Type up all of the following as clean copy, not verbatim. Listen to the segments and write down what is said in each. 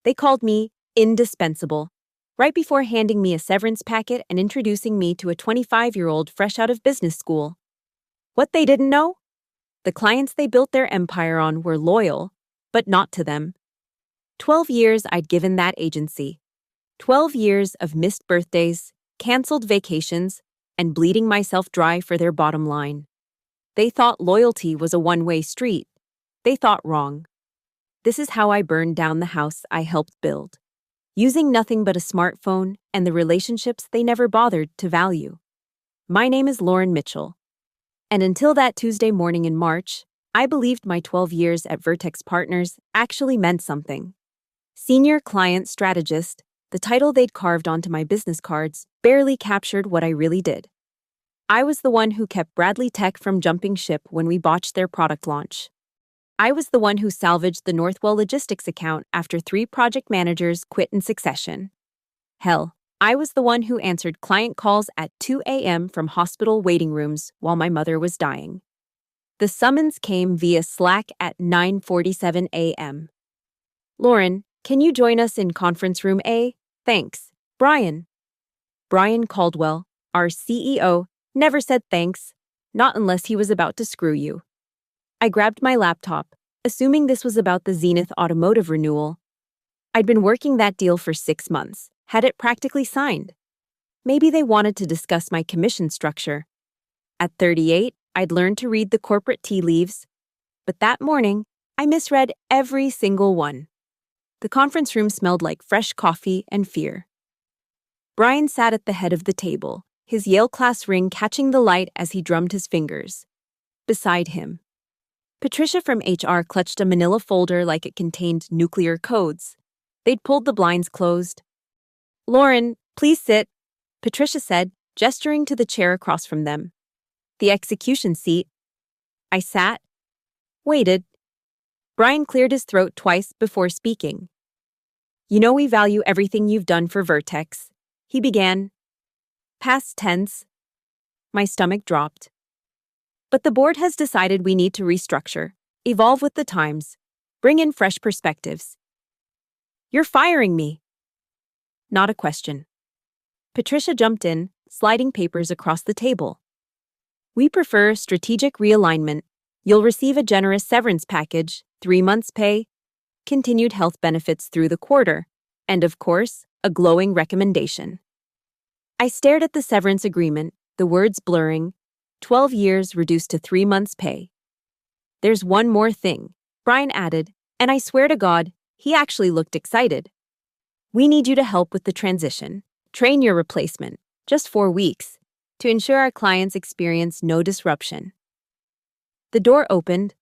They called me indispensable, right before handing me a severance packet and introducing me to a 25-year-old fresh out of business school. What they didn't know? The clients they built their empire on were loyal, but not to them. 12 years I'd given that agency. 12 years of missed birthdays, canceled vacations, and bleeding myself dry for their bottom line. They thought loyalty was a one-way street. They thought wrong. This is how I burned down the house I helped build, using nothing but a smartphone and the relationships they never bothered to value. My name is Lauren Mitchell. And until that Tuesday morning in March, I believed my 12 years at Vertex Partners actually meant something. Senior Client Strategist, the title they'd carved onto my business cards, barely captured what I really did. I was the one who kept Bradley Tech from jumping ship when we botched their product launch. I was the one who salvaged the Northwell Logistics account after 3 project managers quit in succession. Hell, I was the one who answered client calls at 2 a.m. from hospital waiting rooms while my mother was dying. The summons came via Slack at 9:47 a.m. Lauren, can you join us in conference room A? Thanks. Brian. Brian Caldwell, our CEO, never said thanks, not unless he was about to screw you. I grabbed my laptop, assuming this was about the Zenith Automotive renewal. I'd been working that deal for 6 months, had it practically signed. Maybe they wanted to discuss my commission structure. At 38, I'd learned to read the corporate tea leaves, but that morning, I misread every single one. The conference room smelled like fresh coffee and fear. Brian sat at the head of the table, his Yale class ring catching the light as he drummed his fingers. Beside him, Patricia from HR clutched a manila folder like it contained nuclear codes. They'd pulled the blinds closed. Lauren, please sit, Patricia said, gesturing to the chair across from them. The execution seat. I sat, waited. Brian cleared his throat twice before speaking. You know we value everything you've done for Vertex, he began. Past tense. My stomach dropped. But the board has decided we need to restructure, evolve with the times, bring in fresh perspectives. You're firing me. Not a question. Patricia jumped in, sliding papers across the table. We prefer strategic realignment. You'll receive a generous severance package, 3 months' pay, continued health benefits through the quarter, and of course, a glowing recommendation. I stared at the severance agreement, the words blurring, 12 years reduced to 3 months' pay. There's one more thing, Brian added, and I swear to God, he actually looked excited. We need you to help with the transition, train your replacement, just 4 weeks, to ensure our clients experience no disruption. The door opened.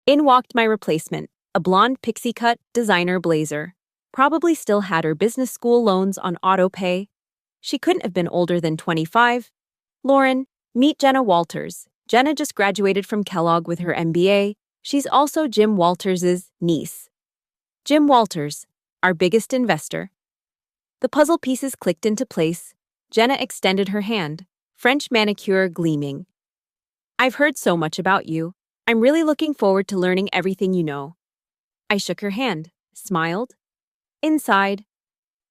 In walked my replacement, a blonde pixie-cut designer blazer. Probably still had her business school loans on auto pay. She couldn't have been older than 25. Lauren, meet Jenna Walters. Jenna just graduated from Kellogg with her MBA. She's also Jim Walters' niece. Jim Walters, our biggest investor. The puzzle pieces clicked into place. Jenna extended her hand, French manicure gleaming. I've heard so much about you. I'm really looking forward to learning everything you know. I shook her hand, smiled. Inside,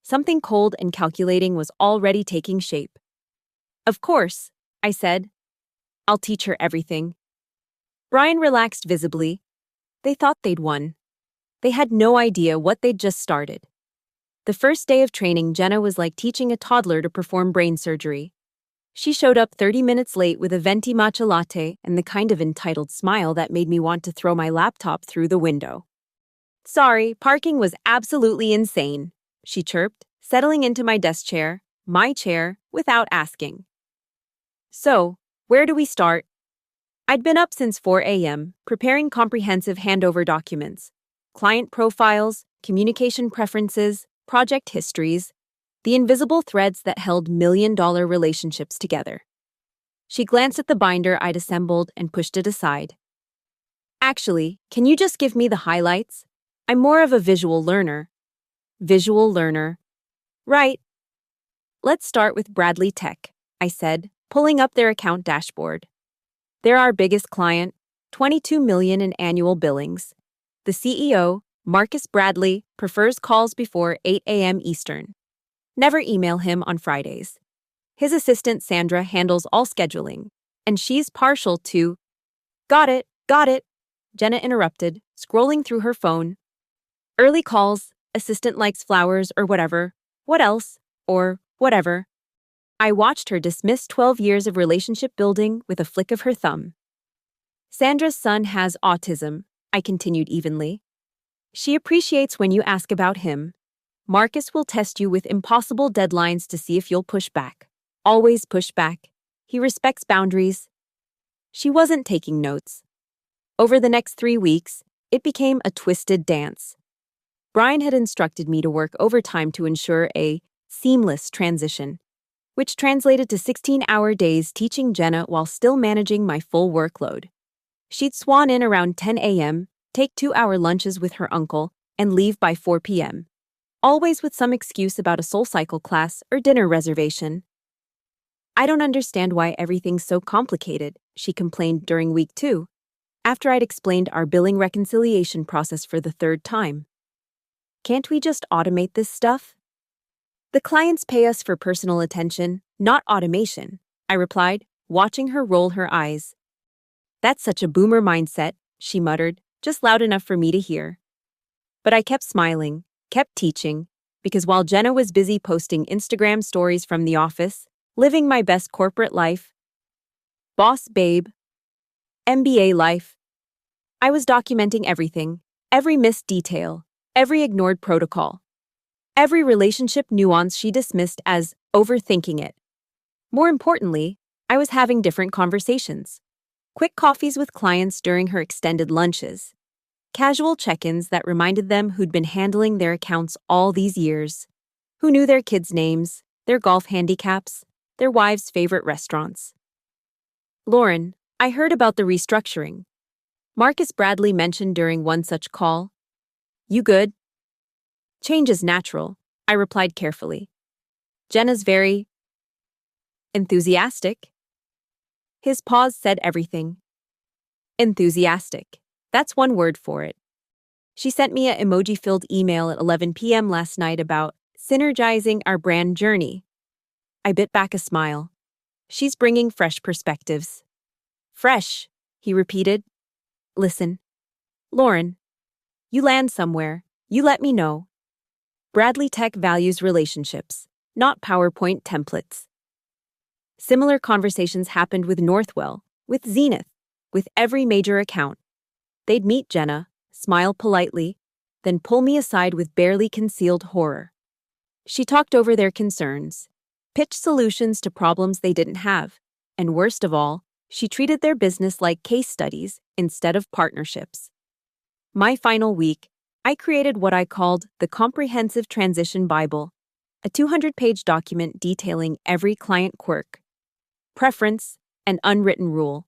something cold and calculating was already taking shape. Of course, I said. I'll teach her everything. Brian relaxed visibly. They thought they'd won. They had no idea what they'd just started. The first day of training, Jenna was like teaching a toddler to perform brain surgery. She showed up 30 minutes late with a venti matcha latte and the kind of entitled smile that made me want to throw my laptop through the window. Sorry, parking was absolutely insane, she chirped, settling into my desk chair, my chair, without asking. So, where do we start? I'd been up since 4 a.m., preparing comprehensive handover documents, client profiles, communication preferences, project histories, the invisible threads that held million-dollar relationships together. She glanced at the binder I'd assembled and pushed it aside. Actually, can you just give me the highlights? I'm more of a visual learner. Visual learner. Right. Let's start with Bradley Tech, I said, pulling up their account dashboard. They're our biggest client, $22 million in annual billings. The CEO, Marcus Bradley prefers calls before 8 a.m. Eastern. Never email him on Fridays. His assistant Sandra handles all scheduling, and she's partial to— Got it, Jenna interrupted, scrolling through her phone. Early calls, assistant likes flowers or whatever. What else? Or whatever. I watched her dismiss 12 years of relationship building with a flick of her thumb. Sandra's son has autism, I continued evenly. She appreciates when you ask about him. Marcus will test you with impossible deadlines to see if you'll push back. Always push back. He respects boundaries. She wasn't taking notes. Over the next 3 weeks, it became a twisted dance. Brian had instructed me to work overtime to ensure a seamless transition, which translated to 16-hour days teaching Jenna while still managing my full workload. She'd swan in around 10 a.m., take 2-hour lunches with her uncle, and leave by 4 p.m., always with some excuse about a SoulCycle class or dinner reservation. I don't understand why everything's so complicated, she complained during week 2, after I'd explained our billing reconciliation process for the 3rd time. Can't we just automate this stuff? The clients pay us for personal attention, not automation, I replied, watching her roll her eyes. That's such a boomer mindset, she muttered, just loud enough for me to hear. But I kept smiling, kept teaching, because while Jenna was busy posting Instagram stories from the office, living my best corporate life, boss babe, MBA life, I was documenting everything, every missed detail, every ignored protocol, every relationship nuance she dismissed as overthinking it. More importantly, I was having different conversations. Quick coffees with clients during her extended lunches. Casual check-ins that reminded them who'd been handling their accounts all these years, who knew their kids' names, their golf handicaps, their wives' favorite restaurants. Lauren, I heard about the restructuring. Marcus Bradley mentioned during one such call. You good? Change is natural, I replied carefully. Jenna's very enthusiastic. His pause said everything. Enthusiastic. That's one word for it. She sent me an emoji-filled email at 11 p.m. last night about synergizing our brand journey. I bit back a smile. She's bringing fresh perspectives. Fresh, he repeated. Listen, Lauren, you land somewhere, you let me know. Bradley Tech values relationships, not PowerPoint templates. Similar conversations happened with Northwell, with Zenith, with every major account. They'd meet Jenna, smile politely, then pull me aside with barely concealed horror. She talked over their concerns, pitched solutions to problems they didn't have, and worst of all, she treated their business like case studies instead of partnerships. My final week, I created what I called the Comprehensive Transition Bible, a 200-page document detailing every client quirk, preference, and unwritten rule.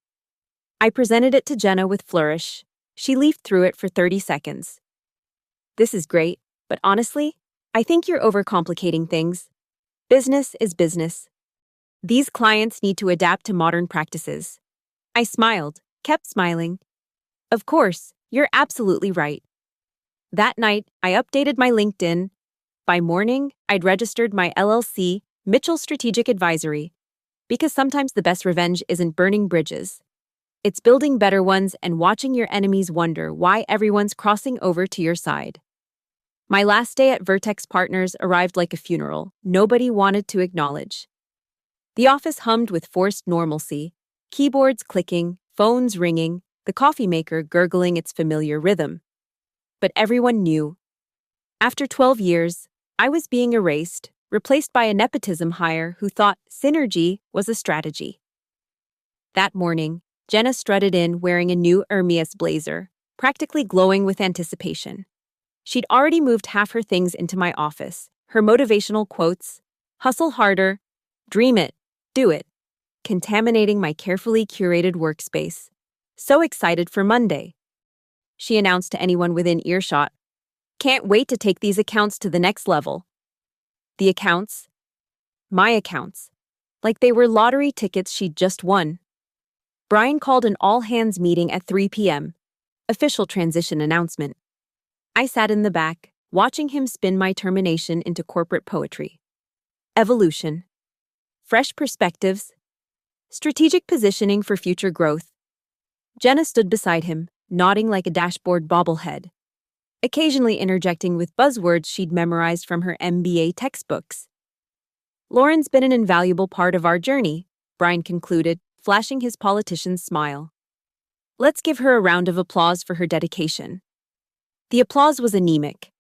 I presented it to Jenna with flourish. She leafed through it for 30 seconds. This is great, but honestly, I think you're overcomplicating things. Business is business. These clients need to adapt to modern practices. I smiled, kept smiling. Of course, you're absolutely right. That night, I updated my LinkedIn. By morning, I'd registered my LLC, Mitchell Strategic Advisory, because sometimes the best revenge isn't burning bridges. It's building better ones and watching your enemies wonder why everyone's crossing over to your side. My last day at Vertex Partners arrived like a funeral nobody wanted to acknowledge. The office hummed with forced normalcy, keyboards clicking, phones ringing, the coffee maker gurgling its familiar rhythm. But everyone knew. After 12 years, I was being erased, replaced by a nepotism hire who thought synergy was a strategy. That morning, Jenna strutted in wearing a new Hermes blazer, practically glowing with anticipation. She'd already moved half her things into my office, her motivational quotes, hustle harder, dream it, do it, contaminating my carefully curated workspace. So excited for Monday. She announced to anyone within earshot, can't wait to take these accounts to the next level. The accounts? My accounts. Like they were lottery tickets she'd just won. Brian called an all-hands meeting at 3 p.m. Official transition announcement. I sat in the back, watching him spin my termination into corporate poetry. Evolution. Fresh perspectives. Strategic positioning for future growth. Jenna stood beside him, nodding like a dashboard bobblehead, occasionally interjecting with buzzwords she'd memorized from her MBA textbooks. Lauren's been an invaluable part of our journey, Brian concluded, flashing his politician's smile. Let's give her a round of applause for her dedication. The applause was anemic.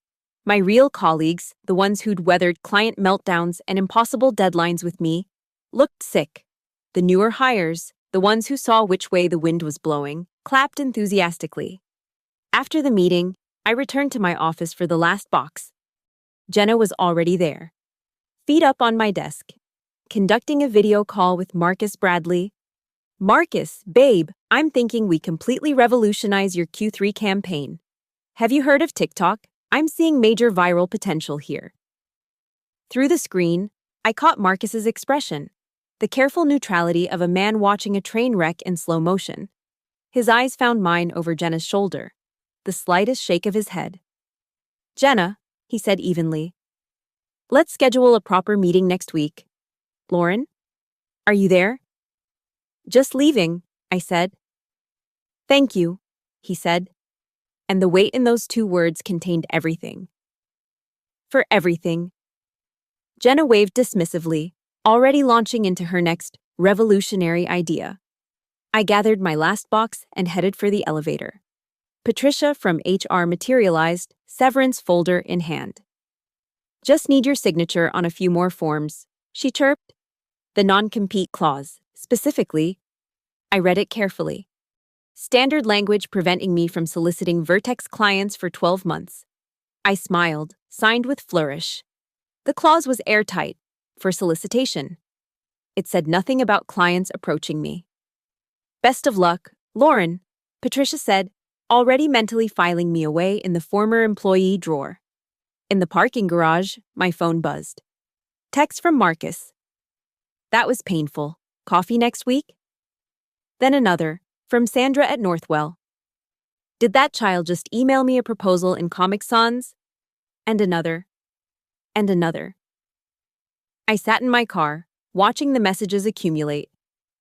My real colleagues, the ones who'd weathered client meltdowns and impossible deadlines with me, looked sick. The newer hires, the ones who saw which way the wind was blowing, clapped enthusiastically. After the meeting, I returned to my office for the last box. Jenna was already there. Feet up on my desk, conducting a video call with Marcus Bradley. Marcus, babe, I'm thinking we completely revolutionize your Q3 campaign. Have you heard of TikTok? I'm seeing major viral potential here. Through the screen, I caught Marcus's expression, the careful neutrality of a man watching a train wreck in slow motion. His eyes found mine over Jenna's shoulder, the slightest shake of his head. Jenna, he said evenly, let's schedule a proper meeting next week. Lauren, are you there? Just leaving, I said. Thank you, he said, and the weight in those two words contained everything. For everything. Jenna waved dismissively, already launching into her next revolutionary idea. I gathered my last box and headed for the elevator. Patricia from HR materialized, severance folder in hand. Just need your signature on a few more forms, she chirped. The non-compete clause, specifically. I read it carefully. Standard language preventing me from soliciting Vertex clients for 12 months. I smiled, signed with flourish. The clause was airtight, for solicitation. It said nothing about clients approaching me. Best of luck, Lauren, Patricia said, already mentally filing me away in the former employee drawer. In the parking garage, my phone buzzed. Text from Marcus. That was painful. Coffee next week? Then another, from Sandra at Northwell. Did that child just email me a proposal in Comic Sans? And another. And another. I sat in my car, watching the messages accumulate.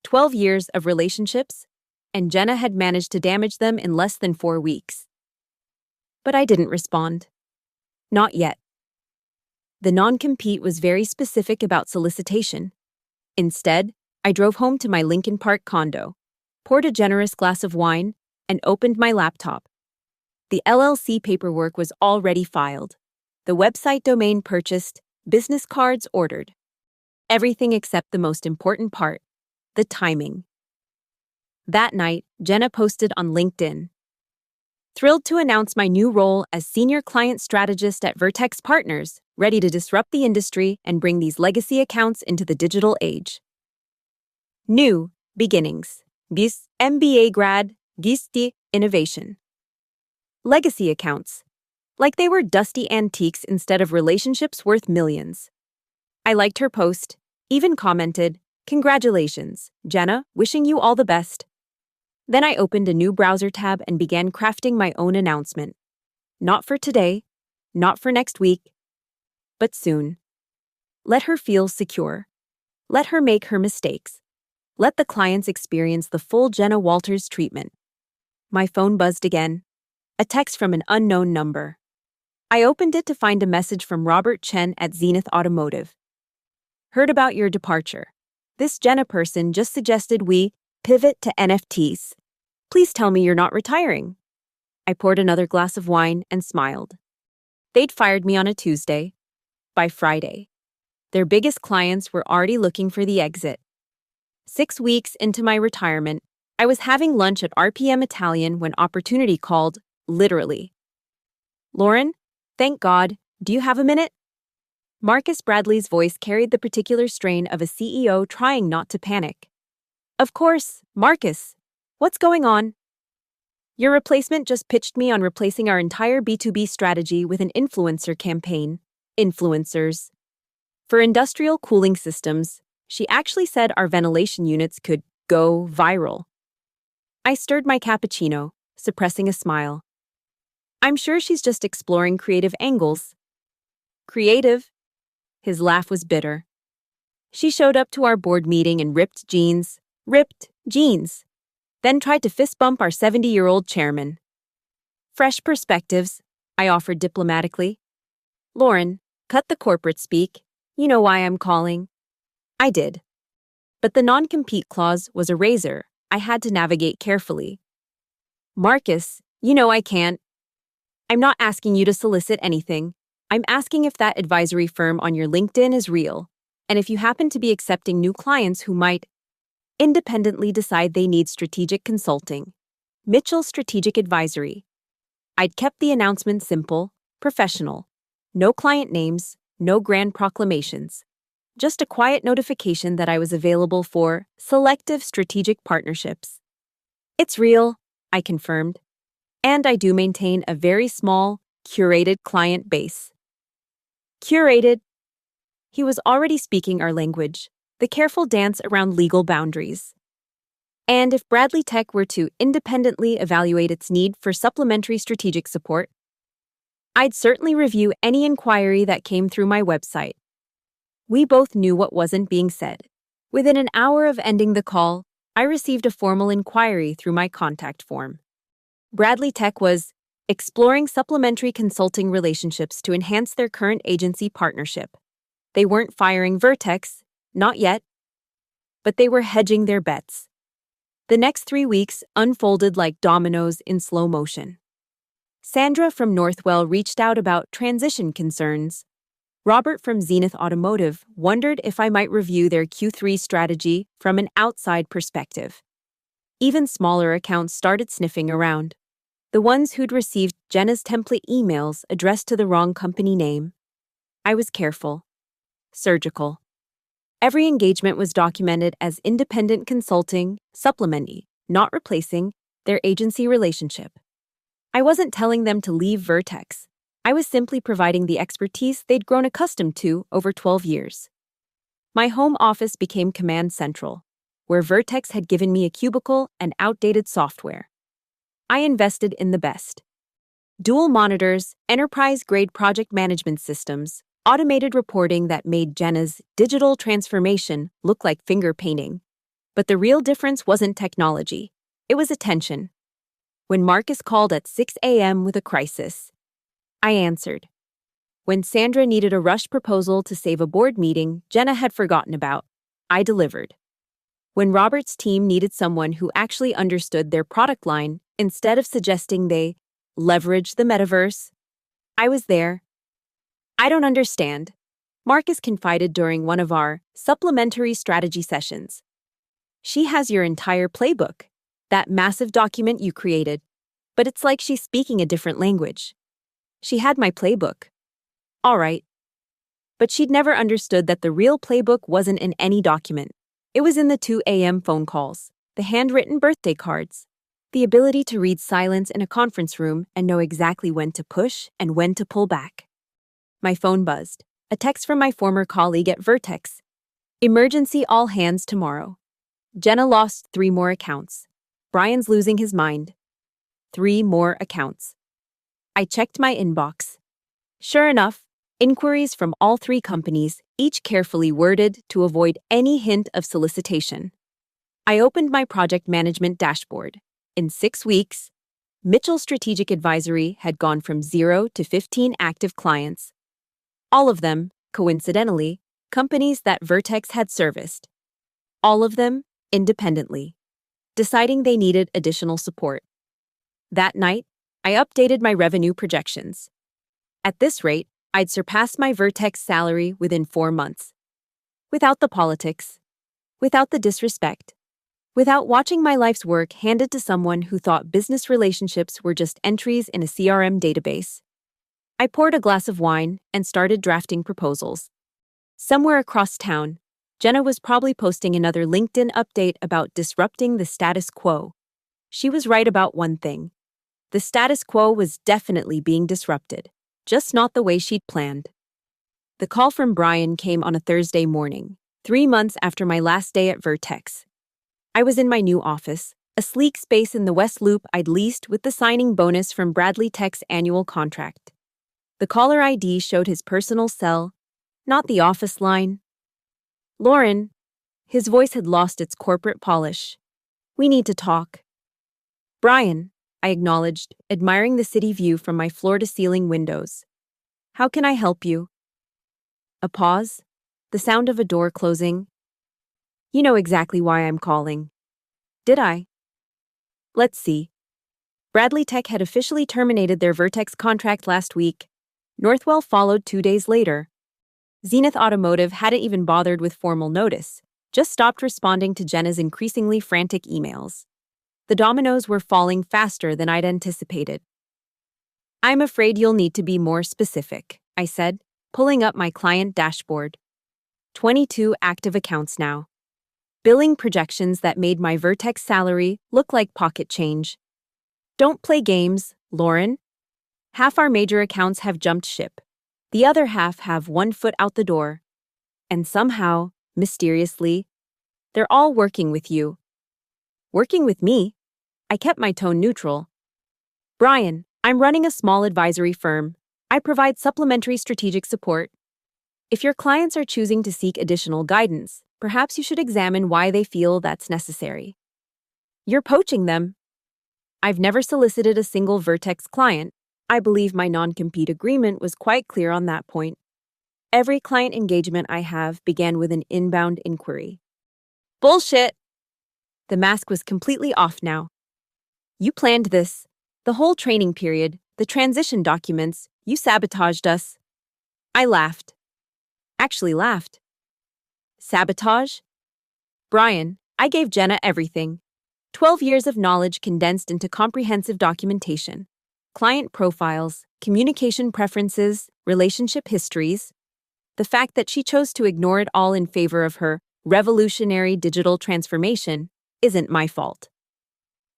12 years of relationships, and Jenna had managed to damage them in less than 4 weeks. But I didn't respond. Not yet. The non-compete was very specific about solicitation. Instead, I drove home to my Lincoln Park condo, poured a generous glass of wine, and opened my laptop. The LLC paperwork was already filed. The website domain purchased, business cards ordered. Everything except the most important part, the timing. That night, Jenna posted on LinkedIn. Thrilled to announce my new role as Senior Client Strategist at Vertex Partners, ready to disrupt the industry and bring these legacy accounts into the digital age. New beginnings. Bis MBA grad, Gisti innovation. Legacy accounts. Like they were dusty antiques instead of relationships worth millions. I liked her post, even commented, "Congratulations, Jenna, wishing you all the best." Then I opened a new browser tab and began crafting my own announcement. Not for today, not for next week, but soon. Let her feel secure. Let her make her mistakes. Let the clients experience the full Jenna Walters treatment. My phone buzzed again. A text from an unknown number. I opened it to find a message from Robert Chen at Zenith Automotive. Heard about your departure. This Jenna person just suggested we pivot to NFTs. Please tell me you're not retiring. I poured another glass of wine and smiled. They'd fired me on a Tuesday. By Friday, their biggest clients were already looking for the exit. 6 weeks into my retirement, I was having lunch at RPM Italian when opportunity called, literally. Lauren, thank God, do you have a minute? Marcus Bradley's voice carried the particular strain of a CEO trying not to panic. Of course, Marcus. What's going on? Your replacement just pitched me on replacing our entire B2B strategy with an influencer campaign. Influencers. For industrial cooling systems, she actually said our ventilation units could go viral. I stirred my cappuccino, suppressing a smile. I'm sure she's just exploring creative angles. Creative? His laugh was bitter. She showed up to our board meeting in ripped jeans, then tried to fist bump our 70-year-old chairman. Fresh perspectives, I offered diplomatically. Lauren, cut the corporate speak. You know why I'm calling. I did. But the non-compete clause was a razor I had to navigate carefully. Marcus, you know I can't. I'm not asking you to solicit anything. I'm asking if that advisory firm on your LinkedIn is real, and if you happen to be accepting new clients who might independently decide they need strategic consulting. Mitchell Strategic Advisory. I'd kept the announcement simple, professional. No client names, no grand proclamations. Just a quiet notification that I was available for selective strategic partnerships. It's real, I confirmed. And I do maintain a very small, curated client base. Curated? He was already speaking our language, the careful dance around legal boundaries. And if Bradley Tech were to independently evaluate its need for supplementary strategic support, I'd certainly review any inquiry that came through my website. We both knew what wasn't being said. Within an hour of ending the call, I received a formal inquiry through my contact form. Bradley Tech was exploring supplementary consulting relationships to enhance their current agency partnership. They weren't firing Vertex, not yet, but they were hedging their bets. The next 3 weeks unfolded like dominoes in slow motion. Sandra from Northwell reached out about transition concerns. Robert from Zenith Automotive wondered if I might review their Q3 strategy from an outside perspective. Even smaller accounts started sniffing around. The ones who'd received Jenna's template emails addressed to the wrong company name. I was careful. Surgical. Every engagement was documented as independent consulting, supplementing, not replacing, their agency relationship. I wasn't telling them to leave Vertex. I was simply providing the expertise they'd grown accustomed to over 12 years. My home office became Command Central, where Vertex had given me a cubicle and outdated software. I invested in the best. Dual monitors, enterprise-grade project management systems, automated reporting that made Jenna's digital transformation look like finger painting. But the real difference wasn't technology. It was attention. When Marcus called at 6 a.m. with a crisis, I answered. When Sandra needed a rush proposal to save a board meeting Jenna had forgotten about, I delivered. When Robert's team needed someone who actually understood their product line instead of suggesting they leverage the metaverse, I was there. I don't understand, Marcus confided during one of our supplementary strategy sessions. She has your entire playbook, that massive document you created, but it's like she's speaking a different language. She had my playbook. All right. But she'd never understood that the real playbook wasn't in any document. It was in the 2 a.m. phone calls, the handwritten birthday cards, the ability to read silence in a conference room and know exactly when to push and when to pull back. My phone buzzed. A text from my former colleague at Vertex. Emergency all hands tomorrow. Jenna lost 3 more accounts. Brian's losing his mind. 3 more accounts. I checked my inbox. Sure enough, inquiries from all 3 companies, each carefully worded to avoid any hint of solicitation. I opened my project management dashboard. In 6 weeks, Mitchell Strategic Advisory had gone from 0 to 15 active clients. All of them, coincidentally, companies that Vertex had serviced. All of them, independently, deciding they needed additional support. That night, I updated my revenue projections. At this rate, I'd surpass my Vertex salary within 4 months. Without the politics. Without the disrespect. Without watching my life's work handed to someone who thought business relationships were just entries in a CRM database. I poured a glass of wine and started drafting proposals. Somewhere across town, Jenna was probably posting another LinkedIn update about disrupting the status quo. She was right about one thing. The status quo was definitely being disrupted, just not the way she'd planned. The call from Brian came on a Thursday morning, 3 months after my last day at Vertex. I was in my new office, A sleek space in the West Loop I'd leased with the signing bonus from Bradley Tech's annual contract. The caller ID showed his personal cell, not the office line. Lauren, his voice had lost its corporate polish. We need to talk. Brian, I acknowledged, admiring the city view from my floor-to-ceiling windows. How can I help you? A pause, the sound of a door closing. You know exactly why I'm calling. Did I? Let's see. Bradley Tech had officially terminated their Vertex contract last week. Northwell followed 2 days later. Zenith Automotive hadn't even bothered with formal notice, just stopped responding to Jenna's increasingly frantic emails. The dominoes were falling faster than I'd anticipated. I'm afraid you'll need to be more specific, I said, pulling up my client dashboard. 22 active accounts now. Billing projections that made my Vertex salary look like pocket change. Don't play games, Lauren. Half our major accounts have jumped ship. The other half have 1 foot out the door. And somehow, mysteriously, they're all working with you. Working with me? I kept my tone neutral. Brian, I'm running a small advisory firm. I provide supplementary strategic support. If your clients are choosing to seek additional guidance, perhaps you should examine why they feel that's necessary. You're poaching them. I've never solicited a single Vertex client. I believe my non-compete agreement was quite clear on that point. Every client engagement I have began with an inbound inquiry. Bullshit! The mask was completely off now. You planned this. The whole training period, the transition documents, you sabotaged us. I laughed. Actually laughed. Sabotage? Brian, I gave Jenna everything. 12 years of knowledge condensed into comprehensive documentation. Client profiles, communication preferences, relationship histories. The fact that she chose to ignore it all in favor of her revolutionary digital transformation isn't my fault.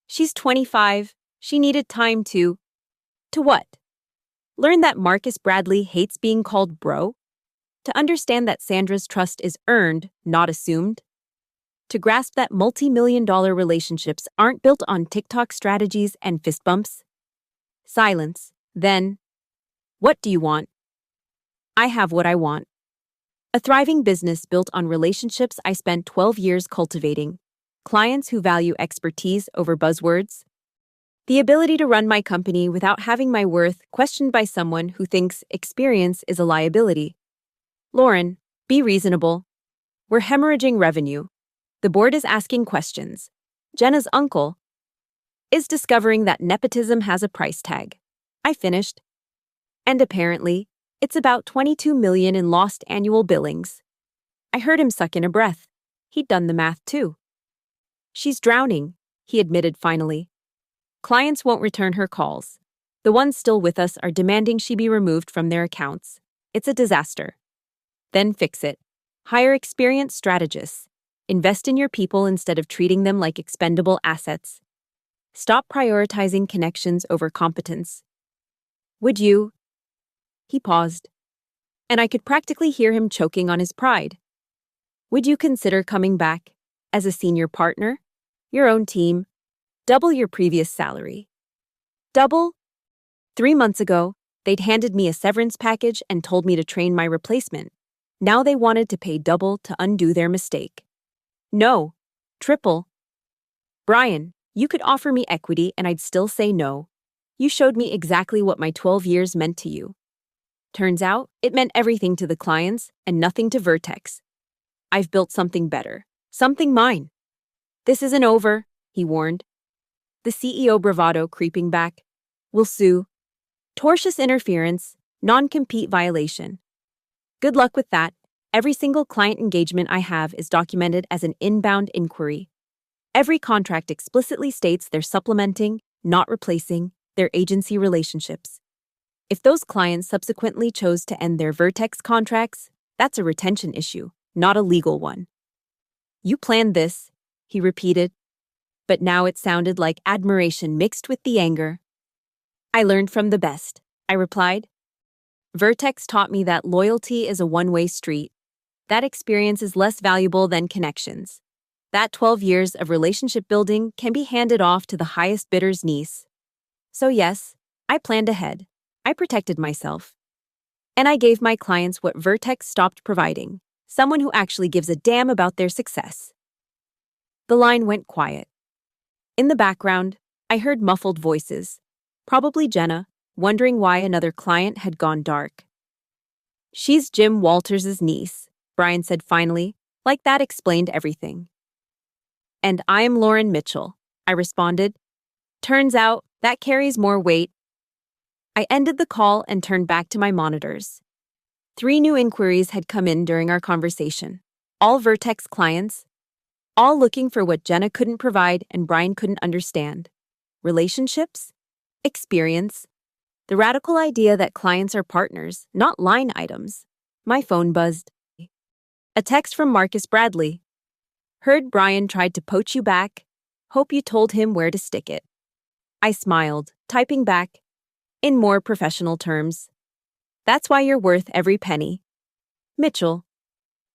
She's 25. She needed time to what? Learn that Marcus Bradley hates being called bro? To understand that Sandra's trust is earned, not assumed? To grasp that multi-million-dollar relationships aren't built on TikTok strategies and fist bumps? Silence. Then, what do you want? I have what I want. A thriving business built on relationships I spent 12 years cultivating. Clients who value expertise over buzzwords. The ability to run my company without having my worth questioned by someone who thinks experience is a liability. Lauren, be reasonable. We're hemorrhaging revenue. The board is asking questions. Jenna's uncle is discovering that nepotism has a price tag. I finished. And apparently, it's about $22 million in lost annual billings. I heard him suck in a breath. He'd done the math too. She's drowning, he admitted finally. Clients won't return her calls. The ones still with us are demanding she be removed from their accounts. It's a disaster. Then fix it. Hire experienced strategists. Invest in your people instead of treating them like expendable assets. Stop prioritizing connections over competence. Would you? He paused, and I could practically hear him choking on his pride. Would you consider coming back as a senior partner? Your own team. Double your previous salary. Double? 3 months ago, they'd handed me a severance package and told me to train my replacement. Now they wanted to pay double to undo their mistake. No. Triple. Brian, you could offer me equity and I'd still say no. You showed me exactly what my 12 years meant to you. Turns out, it meant everything to the clients and nothing to Vertex. I've built something better. Something mine. This isn't over, he warned. The CEO bravado creeping back. We'll sue. Tortious interference, non-compete violation. Good luck with that. Every single client engagement I have is documented as an inbound inquiry. Every contract explicitly states they're supplementing, not replacing, their agency relationships. If those clients subsequently chose to end their Vertex contracts, that's a retention issue, not a legal one. You planned this, he repeated, but now it sounded like admiration mixed with the anger. I learned from the best, I replied. Vertex taught me that loyalty is a one-way street. That experience is less valuable than connections. That 12 years of relationship building can be handed off to the highest bidder's niece. So yes, I planned ahead. I protected myself. And I gave my clients what Vertex stopped providing, someone who actually gives a damn about their success. The line went quiet. In the background, I heard muffled voices, probably Jenna, wondering why another client had gone dark. She's Jim Walters' niece, Brian said finally, like that explained everything. And I'm Lauren Mitchell, I responded. Turns out, that carries more weight. I ended the call and turned back to my monitors. 3 new inquiries had come in during our conversation, all Vertex clients, all looking for what Jenna couldn't provide and Brian couldn't understand. Relationships, experience, the radical idea that clients are partners, not line items. My phone buzzed. A text from Marcus Bradley. Heard Brian tried to poach you back. Hope you told him where to stick it. I smiled, typing back, in more professional terms. That's why you're worth every penny. Mitchell.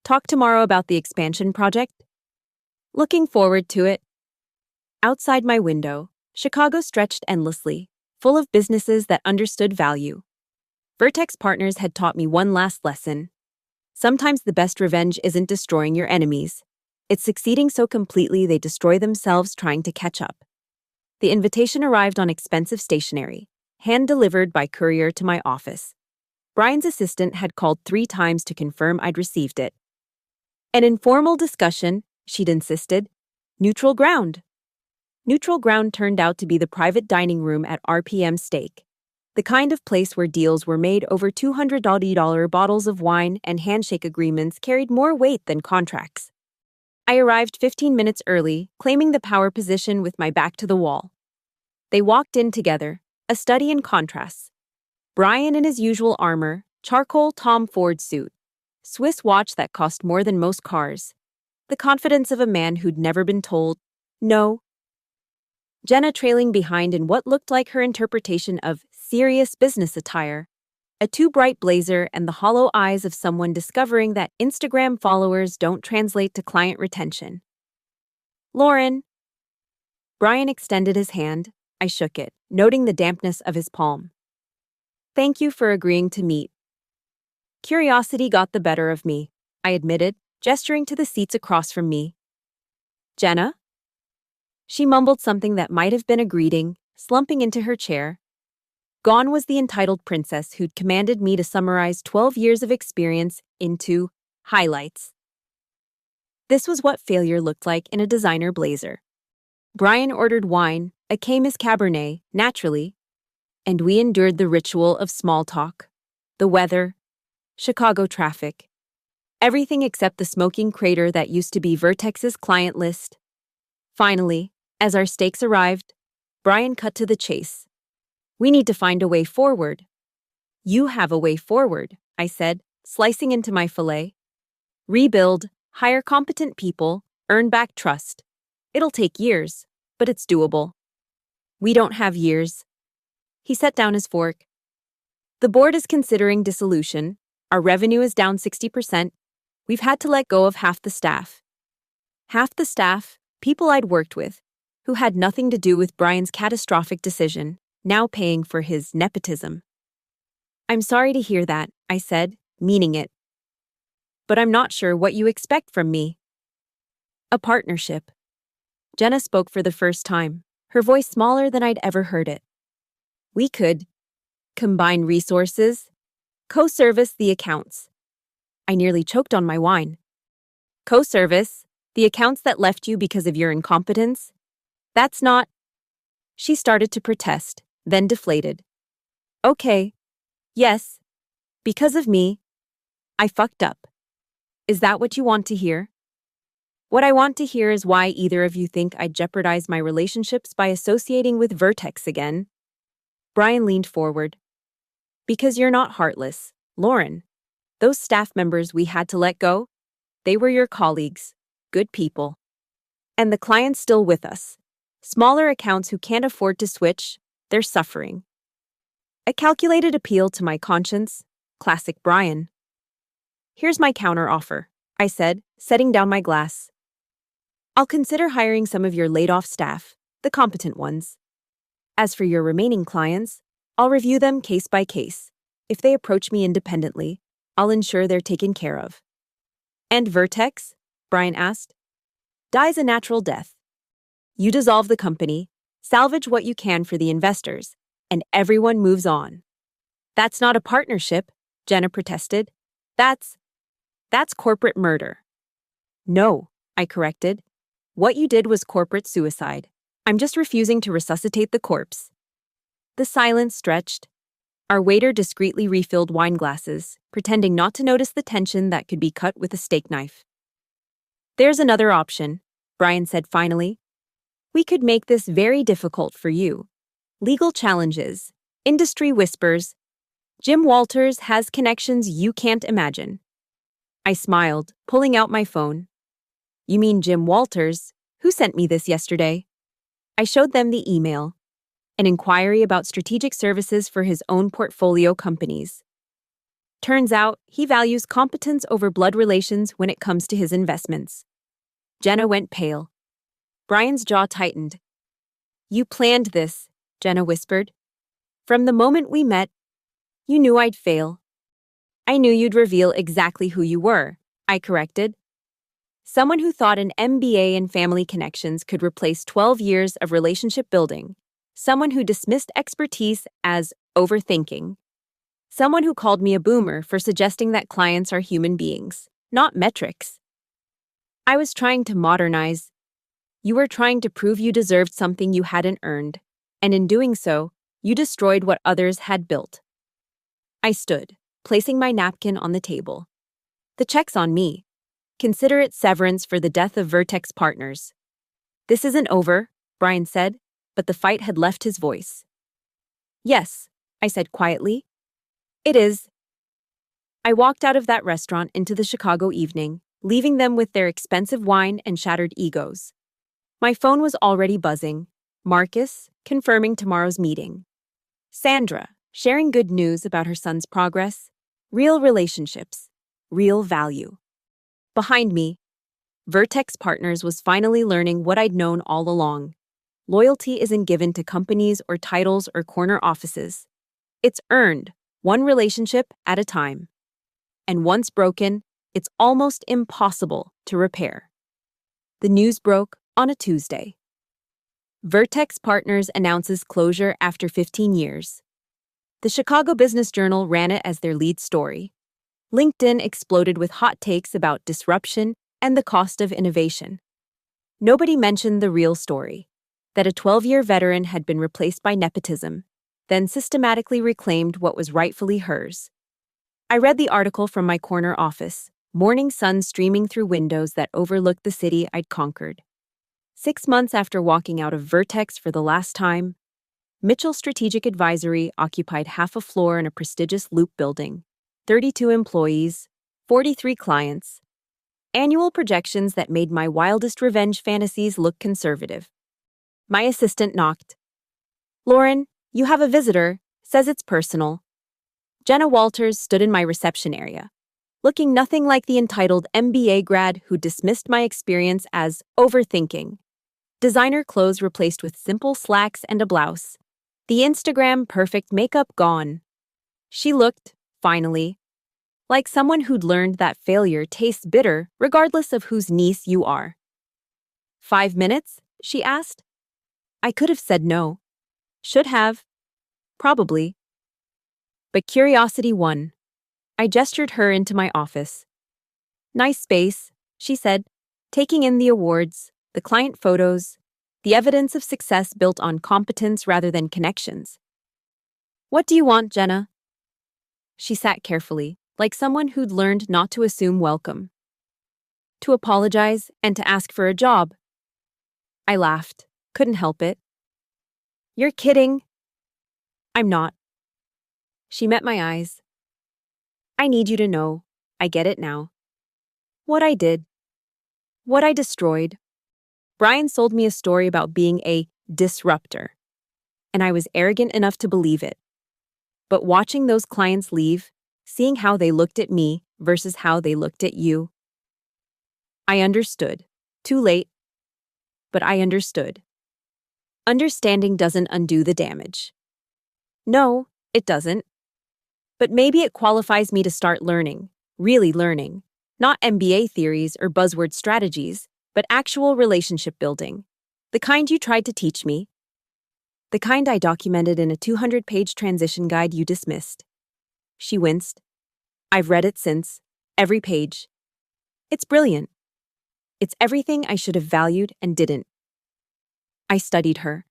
Talk tomorrow about the expansion project? Looking forward to it. Outside my window, Chicago stretched endlessly, full of businesses that understood value. Vertex partners had taught me one last lesson. Sometimes the best revenge isn't destroying your enemies. It's succeeding so completely they destroy themselves trying to catch up. The invitation arrived on expensive stationery, hand-delivered by courier to my office. Brian's assistant had called 3 times to confirm I'd received it. An informal discussion, she'd insisted. Neutral ground. Neutral ground turned out to be the private dining room at RPM Steak, the kind of place where deals were made over $200 bottles of wine and handshake agreements carried more weight than contracts. I arrived 15 minutes early, claiming the power position with my back to the wall. They walked in together, a study in contrasts. Brian in his usual armor, charcoal Tom Ford suit, Swiss watch that cost more than most cars, the confidence of a man who'd never been told, no. Jenna trailing behind in what looked like her interpretation of serious business attire, a too-bright blazer and the hollow eyes of someone discovering that Instagram followers don't translate to client retention. Lauren. Brian extended his hand. I shook it, noting the dampness of his palm. Thank you for agreeing to meet. Curiosity got the better of me, I admitted, gesturing to the seats across from me. Jenna? She mumbled something that might have been a greeting, slumping into her chair. Gone was the entitled princess who'd commanded me to summarize 12 years of experience into highlights. This was what failure looked like in a designer blazer. Brian ordered wine, a Camus Cabernet, naturally, and we endured the ritual of small talk, the weather, Chicago traffic, everything except the smoking crater that used to be Vertex's client list. Finally, as our steaks arrived, Brian cut to the chase. We need to find a way forward. You have a way forward, I said, slicing into my fillet. Rebuild, hire competent people, earn back trust. It'll take years, but it's doable. We don't have years. He set down his fork. The board is considering dissolution. Our revenue is down 60%. We've had to let go of half the staff. Half the staff, people I'd worked with, who had nothing to do with Brian's catastrophic decision, now paying for his nepotism. I'm sorry to hear that, I said, meaning it. But I'm not sure what you expect from me. A partnership. Jenna spoke for the first time, her voice smaller than I'd ever heard it. We could combine resources, co-service the accounts. I nearly choked on my wine. Co-service, the accounts that left you because of your incompetence? That's not... She started to protest, then deflated. Okay. Yes. Because of me. I fucked up. Is that what you want to hear? What I want to hear is why either of you think I'd jeopardize my relationships by associating with Vertex again. Brian leaned forward. Because you're not heartless, Lauren. Those staff members we had to let go, they were your colleagues, good people. And the client's still with us. Smaller accounts who can't afford to switch, they're suffering. A calculated appeal to my conscience, classic Brian. Here's my counteroffer, I said, setting down my glass. I'll consider hiring some of your laid-off staff, the competent ones. As for your remaining clients, I'll review them case by case. If they approach me independently, I'll ensure they're taken care of. And Vertex? Brian asked. Dies a natural death. You dissolve the company, salvage what you can for the investors, and everyone moves on. That's not a partnership, Jenna protested. That's corporate murder. No, I corrected. What you did was corporate suicide. I'm just refusing to resuscitate the corpse. The silence stretched. Our waiter discreetly refilled wine glasses, pretending not to notice the tension that could be cut with a steak knife. There's another option, Brian said finally. We could make this very difficult for you. Legal challenges, industry whispers. Jim Walters has connections you can't imagine. I smiled, pulling out my phone. You mean Jim Walters, who sent me this yesterday? I showed them the email. An inquiry about strategic services for his own portfolio companies. Turns out, he values competence over blood relations when it comes to his investments. Jenna went pale. Brian's jaw tightened. You planned this, Jenna whispered. From the moment we met, you knew I'd fail. I knew you'd reveal exactly who you were, I corrected. Someone who thought an MBA in family connections could replace 12 years of relationship building. Someone who dismissed expertise as overthinking. Someone who called me a boomer for suggesting that clients are human beings, not metrics. I was trying to modernize. You were trying to prove you deserved something you hadn't earned, and in doing so, you destroyed what others had built. I stood, placing my napkin on the table. The check's on me. Consider it severance for the death of Vertex partners. This isn't over, Brian said, but the fight had left his voice. Yes, I said quietly. It is. I walked out of that restaurant into the Chicago evening, leaving them with their expensive wine and shattered egos. My phone was already buzzing. Marcus, confirming tomorrow's meeting. Sandra, sharing good news about her son's progress. Real relationships. Real value. Behind me, Vertex Partners was finally learning what I'd known all along. Loyalty isn't given to companies or titles or corner offices. It's earned, one relationship at a time. And once broken, it's almost impossible to repair. The news broke on a Tuesday. Vertex Partners announces closure after 15 years. The Chicago Business Journal ran it as their lead story. LinkedIn exploded with hot takes about disruption and the cost of innovation. Nobody mentioned the real story, that a 12-year veteran had been replaced by nepotism, then systematically reclaimed what was rightfully hers. I read the article from my corner office, morning sun streaming through windows that overlooked the city I'd conquered. 6 months after walking out of Vertex for the last time, Mitchell Strategic Advisory occupied half a floor in a prestigious Loop building. 32 employees, 43 clients. Annual projections that made my wildest revenge fantasies look conservative. My assistant knocked. Lauren, you have a visitor, says it's personal. Jenna Walters stood in my reception area, looking nothing like the entitled MBA grad who dismissed my experience as overthinking. Designer clothes replaced with simple slacks and a blouse. The Instagram perfect makeup gone. She looked, finally, like someone who'd learned that failure tastes bitter regardless of whose niece you are. 5 minutes? She asked. I could have said no. Should have. Probably. But curiosity won. I gestured her into my office. Nice space, she said, taking in the awards, the client photos, the evidence of success built on competence rather than connections. What do you want, Jenna? She sat carefully, like someone who'd learned not to assume welcome. To apologize and to ask for a job. I laughed, couldn't help it. You're kidding. I'm not. She met my eyes. I need you to know, I get it now. What I did. What I destroyed. Brian sold me a story about being a disruptor, and I was arrogant enough to believe it. But watching those clients leave, seeing how they looked at me versus how they looked at you, I understood. Too late. but I understood. Understanding doesn't undo the damage. No, it doesn't. But maybe it qualifies me to start learning, really learning, not MBA theories or buzzword strategies, but actual relationship building. The kind you tried to teach me. The kind I documented in a 200-page transition guide you dismissed. She winced. I've read it since. Every page. It's brilliant. It's everything I should have valued and didn't. I studied her.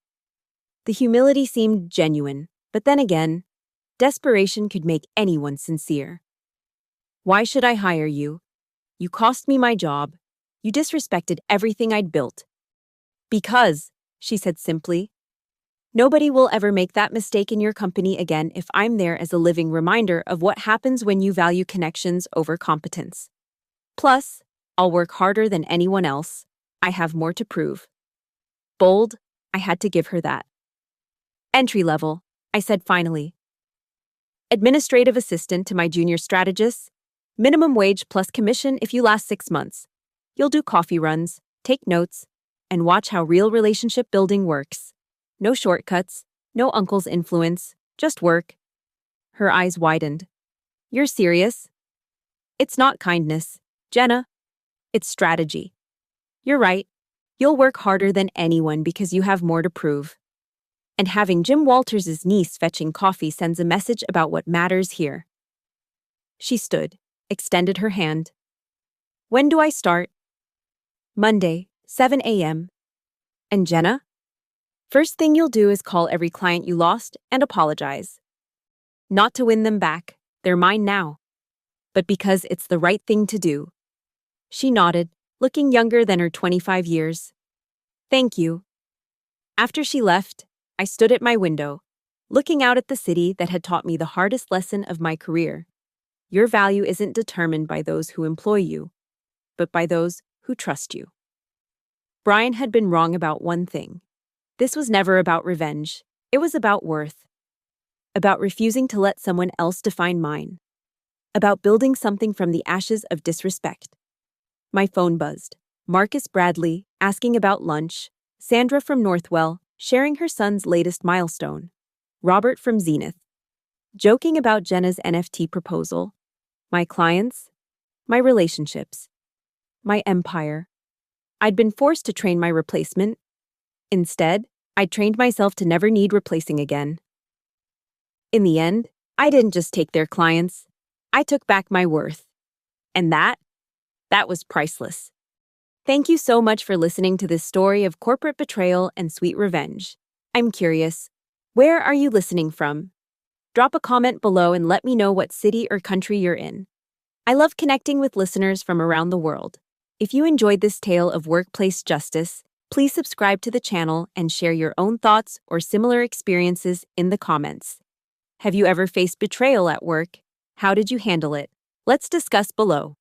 The humility seemed genuine, but then again, desperation could make anyone sincere. Why should I hire you? You cost me my job. You disrespected everything I'd built. Because, she said simply, nobody will ever make that mistake in your company again if I'm there as a living reminder of what happens when you value connections over competence. Plus, I'll work harder than anyone else. I have more to prove. Bold, I had to give her that. Entry level, I said finally. Administrative assistant to my junior strategist. Minimum wage plus commission if you last 6 months. You'll do coffee runs, take notes, and watch how real relationship building works. No shortcuts, no uncle's influence, just work. Her eyes widened. You're serious? It's not kindness, Jenna. It's strategy. You're right. You'll work harder than anyone because you have more to prove. And having Jim Walters' niece fetching coffee sends a message about what matters here. She stood, extended her hand. When do I start? Monday, 7 a.m. And Jenna? First thing you'll do is call every client you lost and apologize. Not to win them back, they're mine now. But because it's the right thing to do. She nodded, looking younger than her 25 years. Thank you. After she left, I stood at my window, looking out at the city that had taught me the hardest lesson of my career. Your value isn't determined by those who employ you, but by those who trust you. Brian had been wrong about one thing. This was never about revenge. It was about worth. About refusing to let someone else define mine. About building something from the ashes of disrespect. My phone buzzed. Marcus Bradley, asking about lunch. Sandra from Northwell, sharing her son's latest milestone. Robert from Zenith, joking about Jenna's NFT proposal. My clients. My relationships. My empire. I'd been forced to train my replacement. Instead, I trained myself to never need replacing again. In the end, I didn't just take their clients. I took back my worth. And that was priceless. Thank you so much for listening to this story of corporate betrayal and sweet revenge. I'm curious, where are you listening from? Drop a comment below and let me know what city or country you're in. I love connecting with listeners from around the world. If you enjoyed this tale of workplace justice, please subscribe to the channel and share your own thoughts or similar experiences in the comments. Have you ever faced betrayal at work? How did you handle it? Let's discuss below.